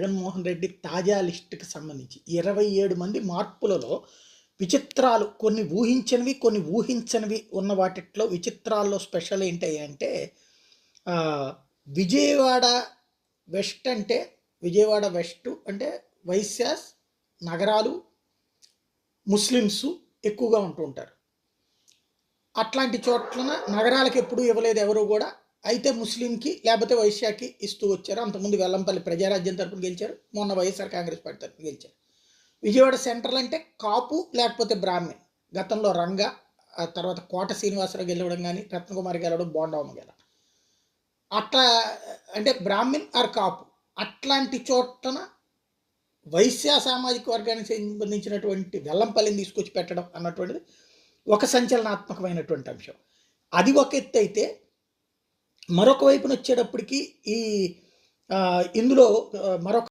జగన్మోహన్ రెడ్డి తాజా లిస్టుకి సంబంధించి 27 మంది మార్పులలో విచిత్రాలు కొన్ని ఊహించనివి, కొన్ని ఊహించనివి ఉన్న వాటిట్లో విచిత్రాల్లో స్పెషల్ ఏంటంటే విజయవాడ వెస్ట్ అంటే విజయవాడ వెస్ట్ అంటే వైశ్యాస్ నగరాలు ముస్లిమ్స్ ఎక్కువగా ఉంటూ ఉంటారు. అట్లాంటి చోట్లన నగరాలకు ఎప్పుడూ ఇవ్వలేదు ఎవరు కూడా. అయితే ముస్లింకి లేకపోతే వైశ్యాకి ఇస్తూ వచ్చారు. అంతకుముందు వెల్లంపల్లి ప్రజారాజ్యం తరపున గెలిచారు, మొన్న వైఎస్ఆర్ కాంగ్రెస్ పార్టీ తరపున గెలిచారు. విజయవాడ సెంట్రల్ అంటే కాపు లేకపోతే బ్రాహ్మణ్. గతంలో రంగ, ఆ తర్వాత కోట శ్రీనివాసరావు గెలవడం కానీ, రత్నకుమారి గెలవడం, బోండవమ్మ గెలవడం, అట్లా అంటే బ్రాహ్మణ్ ఆర్ కాపు. అట్లాంటి చోట్లన వైశ్య సామాజిక వర్గానికి సంబంధించినటువంటి వెల్లంపల్లిని తీసుకొచ్చి పెట్టడం అన్నటువంటిది ఒక సంచలనాత్మకమైనటువంటి అంశం. అది ఒక ఎత్తు అయితే, మరొక వైపున వచ్చేటప్పటికి ఈ ఇందులో మరొక